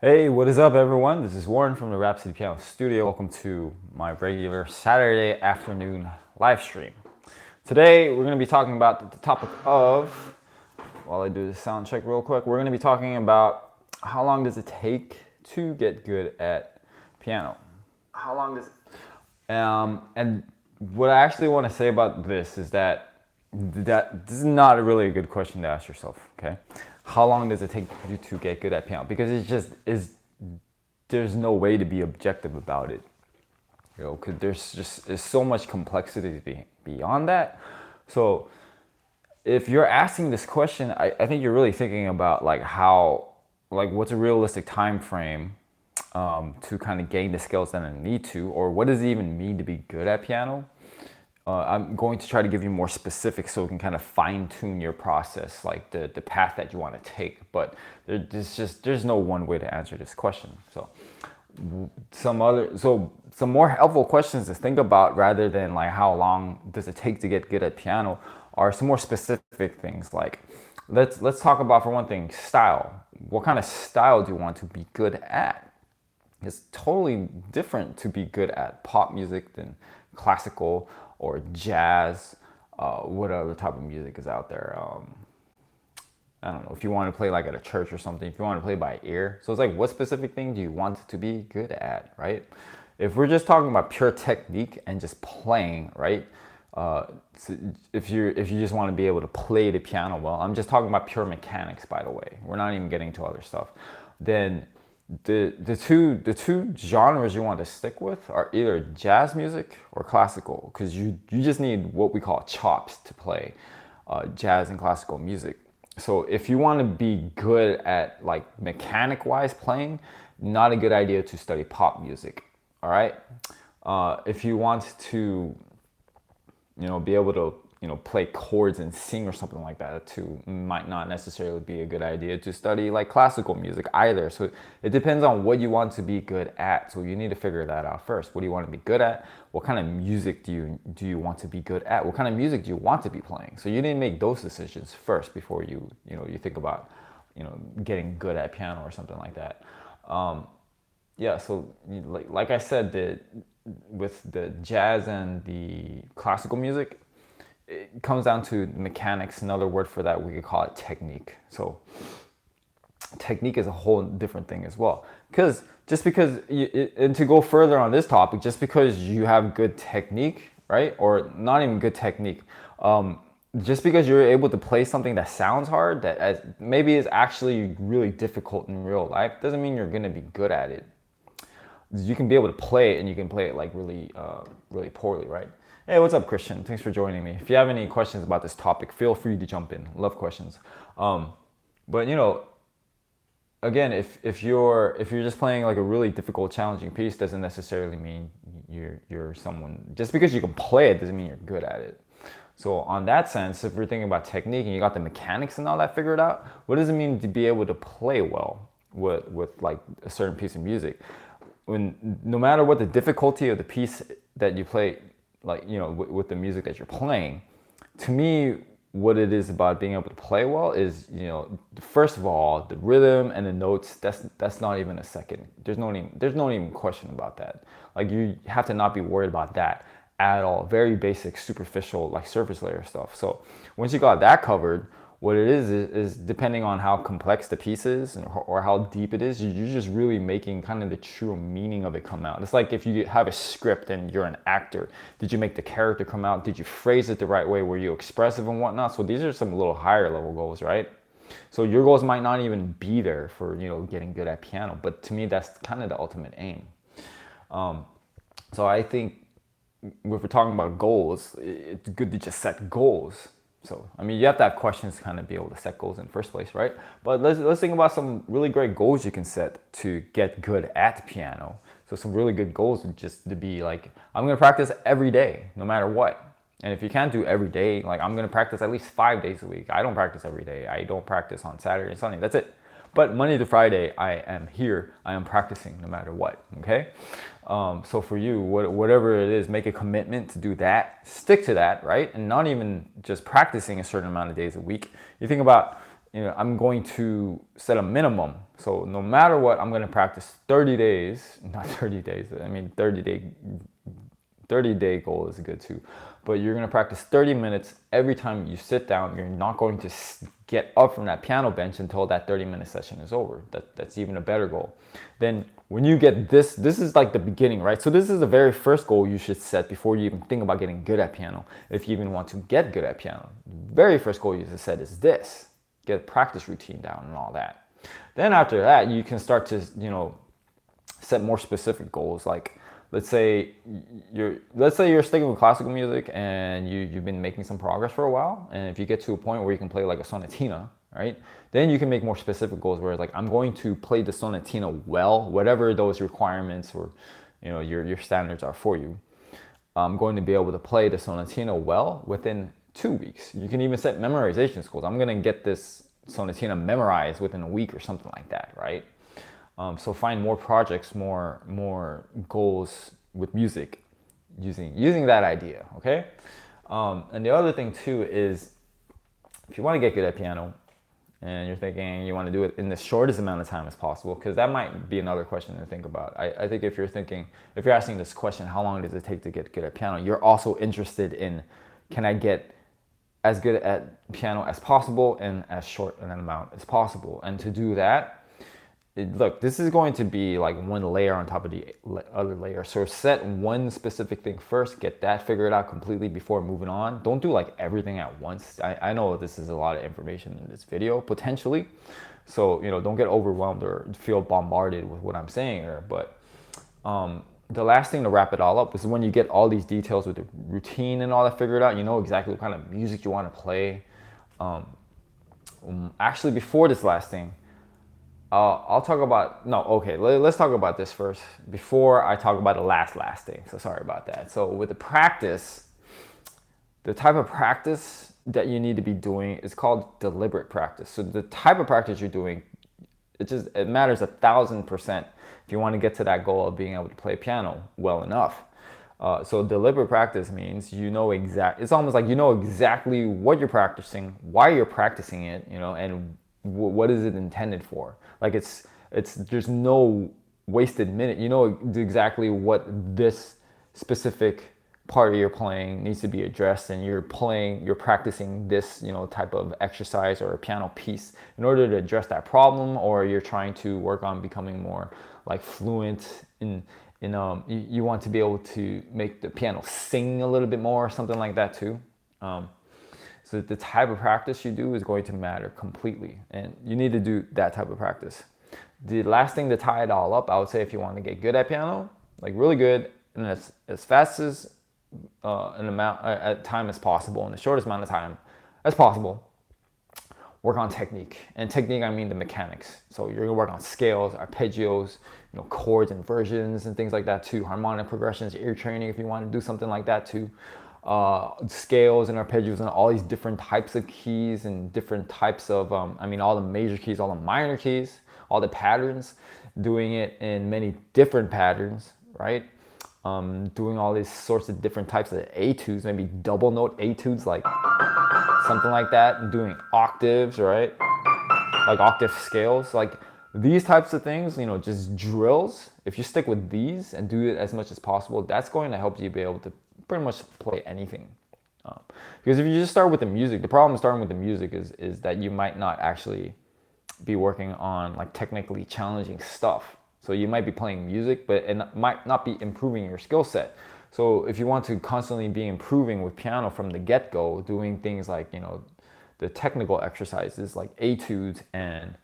Hey, what is up, everyone? This is Warren from the Rhapsody Piano Studio. Welcome to my regular Saturday afternoon live stream. Today, we're going to be talking about the topic of, while I do the sound check real quick, we're going to be talking about how long does it take to get good at piano. How long does it? And what I actually want to say about this is that this is not really a good question to ask yourself. Okay, how long does it take you to get good at piano? Because it just is. There's no way to be objective about it, because there's so much complexity beyond that. So if you're asking this question, I think you're really thinking about what's a realistic time frame to kind of gain the skills that I need to, or what does it even mean to be good at piano? I'm going to try to give you more specifics so we can kind of fine tune your process, like the path that you want to take. But there's no one way to answer this question. So some more helpful questions to think about rather than like how long does it take to get good at piano are some more specific things. Like let's talk about, for one thing, style. What kind of style do you want to be good at? It's totally different to be good at pop music than classical or jazz. What other type of music is out there? I don't know, if you want to play like at a church or something, if you want to play by ear. So it's like, what specific thing do you want to be good at, right? If we're just talking about pure technique and just playing, right? So if you just want to be able to play the piano well, I'm just talking about pure mechanics, by the way. We're not even getting to other stuff. Then the two genres you want to stick with are either jazz music or classical, because you just need what we call chops to play jazz and classical music. So if you want to be good at like mechanic wise playing, not a good idea to study pop music. All right. If you want to, be able to, play chords and sing or something like that too, might not necessarily be a good idea to study like classical music either. So it depends on what you want to be good at. So you need to figure that out first. What do you want to be good at? What kind of music do you want to be good at? What kind of music do you want to be playing? So you need to make those decisions first before you think about, getting good at piano or something like that. Yeah, so like I said, with the jazz and the classical music, it comes down to mechanics. Another word for that, we could call it technique. So technique is a whole different thing as well. Because and to go further on this topic, just because you have good technique, right, or not even good technique, just because you're able to play something that sounds hard, maybe is actually really difficult in real life, doesn't mean you're gonna be good at it. You can be able to play it, and you can play it like really, really poorly, right? Hey, what's up, Christian? Thanks for joining me. If you have any questions about this topic, feel free to jump in. Love questions. But again, if you're just playing like a really difficult, challenging piece, doesn't necessarily mean you're someone. Just because you can play it doesn't mean you're good at it. So on that sense, if we're thinking about technique and you got the mechanics and all that figured out, what does it mean to be able to play well with like a certain piece of music? No matter what the difficulty of the piece that you play, like with the music that you're playing, to me, what it is about being able to play well is, first of all, the rhythm and the notes. That's not even a second. There's no even question about that. Like, you have to not be worried about that at all. Very basic, superficial, like surface layer stuff. So once you got that covered, what it is depending on how complex the piece is, or how deep it is, you're just really making kind of the true meaning of it come out. It's like if you have a script and you're an actor, did you make the character come out? Did you phrase it the right way? Were you expressive and whatnot? So these are some little higher level goals, right? So your goals might not even be there for getting good at piano, but to me, that's kind of the ultimate aim. So I think if we're talking about goals, it's good to just set goals. So, I mean, you have to have questions to kind of be able to set goals in the first place, right? But let's think about some really great goals you can set to get good at piano. So some really good goals would just to be like, I'm going to practice every day, no matter what. And if you can't do every day, like, I'm going to practice at least 5 days a week. I don't practice every day. I don't practice on Saturday and Sunday. That's it. But Monday to Friday, I am here. I am practicing no matter what. Okay. So for you, whatever it is, make a commitment to do that. Stick to that, right? And not even just practicing a certain amount of days a week. You think about, I'm going to set a minimum. So no matter what, I'm going to practice 30 days, not 30 days. I mean, 30-day goal is good too. But you're going to practice 30 minutes every time you sit down. You're not going to get up from that piano bench until that 30-minute session is over. That's even a better goal. Then when you get this is like the beginning, right? So this is the very first goal you should set before you even think about getting good at piano. If you even want to get good at piano, the very first goal you should set is this. Get a practice routine down and all that. Then after that, you can start to, set more specific goals. Like, let's say you're sticking with classical music and you've been making some progress for a while. And if you get to a point where you can play like a sonatina, right? Then you can make more specific goals where it's like, I'm going to play the sonatina well, whatever those requirements or, your standards are for you. I'm going to be able to play the sonatina well within 2 weeks. You can even set memorization goals. I'm going to get this sonatina memorized within a week or something like that, right? So find more projects, more goals with music using that idea, okay? And the other thing too is if you want to get good at piano and you're thinking you want to do it in the shortest amount of time as possible, because that might be another question to think about. I think if you're asking this question, how long does it take to get good at piano? You're also interested in, can I get as good at piano as possible in as short an amount as possible? And to do that, look, this is going to be like one layer on top of the other layer. So set one specific thing first, get that figured out completely before moving on. Don't do like everything at once. I know this is a lot of information in this video, potentially. So, don't get overwhelmed or feel bombarded with what I'm saying here. But the last thing to wrap it all up is when you get all these details with the routine and all that figured out, you know exactly what kind of music you want to play. Actually, before this last thing, I'll talk about, let's talk about this first before I talk about the last thing. So sorry about that. So with the practice, the type of practice that you need to be doing is called deliberate practice. So the type of practice you're doing, it matters 1,000% if you want to get to that goal of being able to play piano well enough. So deliberate practice means it's almost like you know exactly what you're practicing, why you're practicing it, and what is it intended for. Like there's no wasted minute. You know exactly what this specific part of your playing needs to be addressed, and you're practicing this type of exercise or a piano piece in order to address that problem, or you're trying to work on becoming more like fluent in you want to be able to make the piano sing a little bit more or something like that too. So the type of practice you do is going to matter completely, and you need to do that type of practice. The last thing to tie it all up, I would say, if you want to get good at piano, like really good, and as fast as an amount at time as possible, in the shortest amount of time as possible, work on technique. And technique, I mean the mechanics. So you're gonna work on scales, arpeggios, chords, inversions, and things like that too. Harmonic progressions, ear training, if you want to do something like that too. Scales and arpeggios and all these different types of keys and different types of, all the major keys, all the minor keys, all the patterns, doing it in many different patterns, right? Doing all these sorts of different types of etudes, maybe double note etudes, like something like that, and doing octaves, right? Like octave scales, like these types of things, just drills. If you stick with these and do it as much as possible, that's going to help you be able to pretty much play anything. Because if you just start with the music, the problem starting with the music is that you might not actually be working on like technically challenging stuff. So you might be playing music, but it might not be improving your skill set. So if you want to constantly be improving with piano from the get-go, doing things like, the technical exercises like etudes and,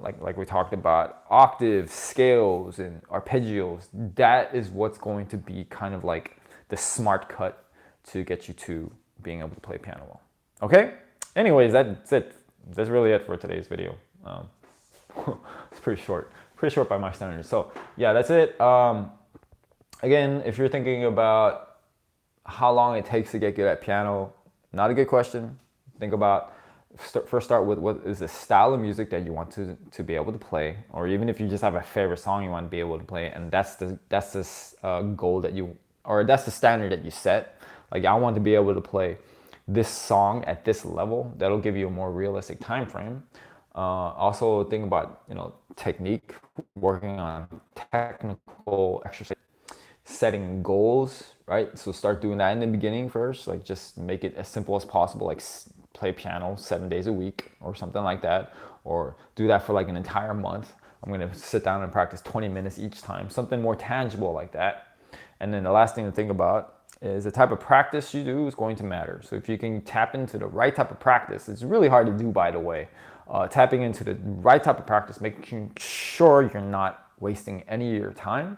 like we talked about, octaves, scales, and arpeggios, that is what's going to be kind of like the smart cut to get you to being able to play piano well. Okay? Anyways, that's it. That's really it for today's video. It's pretty short by my standards. So yeah, that's it. Again, if you're thinking about how long it takes to get good at piano, not a good question. Think about, first start with what is the style of music that you want to be able to play, or even if you just have a favorite song you want to be able to play, and that's the goal that that's the standard that you set. Like, I want to be able to play this song at this level. That'll give you a more realistic time frame. Also think about, technique, working on technical exercise, setting goals, right? So start doing that in the beginning first, like just make it as simple as possible, like play piano 7 days a week or something like that, or do that for like an entire month. I'm gonna sit down and practice 20 minutes each time, something more tangible like that. And then the last thing to think about is the type of practice you do is going to matter. So if you can tap into the right type of practice, it's really hard to do, by the way. Tapping into the right type of practice, making sure you're not wasting any of your time,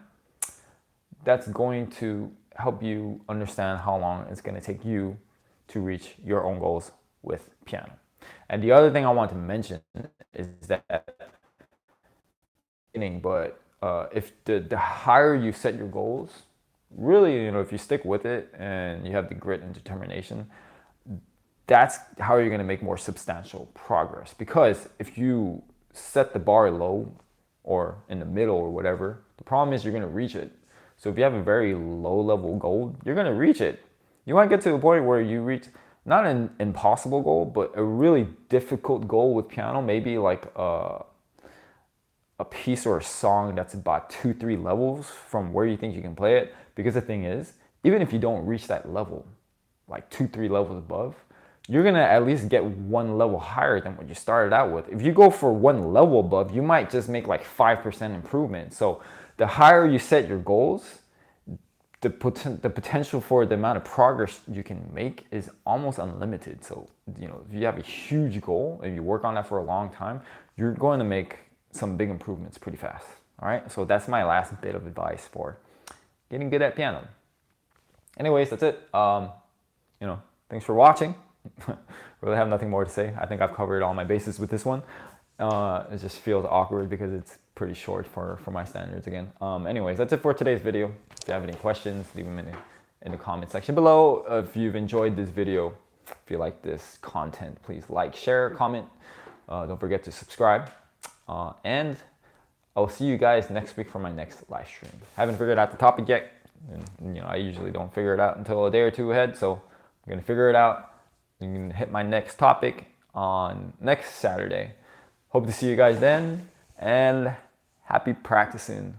that's going to help you understand how long it's going to take you to reach your own goals with piano. And the other thing I want to mention is that, but if the higher you set your goals, really, if you stick with it and you have the grit and determination, that's how you're going to make more substantial progress. Because if you set the bar low or in the middle or whatever, the problem is you're going to reach it. So if you have a very low level goal, you're going to reach it. You might get to a point where you reach not an impossible goal, but a really difficult goal with piano, maybe like a piece or a song that's about 2-3 levels from where you think you can play it. Because the thing is, even if you don't reach that level, like 2-3 levels above, you're gonna at least get one level higher than what you started out with. If you go for one level above, you might just make like 5% improvement. So the higher you set your goals, the potential for the amount of progress you can make is almost unlimited. So, if you have a huge goal and you work on that for a long time, you're going to make some big improvements pretty fast. All right. So that's my last bit of advice for getting good at piano. Anyways, that's it. Thanks for watching. Really have nothing more to say. I think I've covered all my bases with this one. It just feels awkward because it's pretty short for my standards again. Anyways, that's it for today's video. If you have any questions, leave them in the comment section below. If you've enjoyed this video, if you like this content, please like, share, comment. Don't forget to subscribe. And I'll see you guys next week for my next live stream. Haven't figured out the topic yet. And, I usually don't figure it out until a day or two ahead. So I'm going to figure it out. You can hit my next topic on next Saturday. Hope to see you guys then. And happy practicing.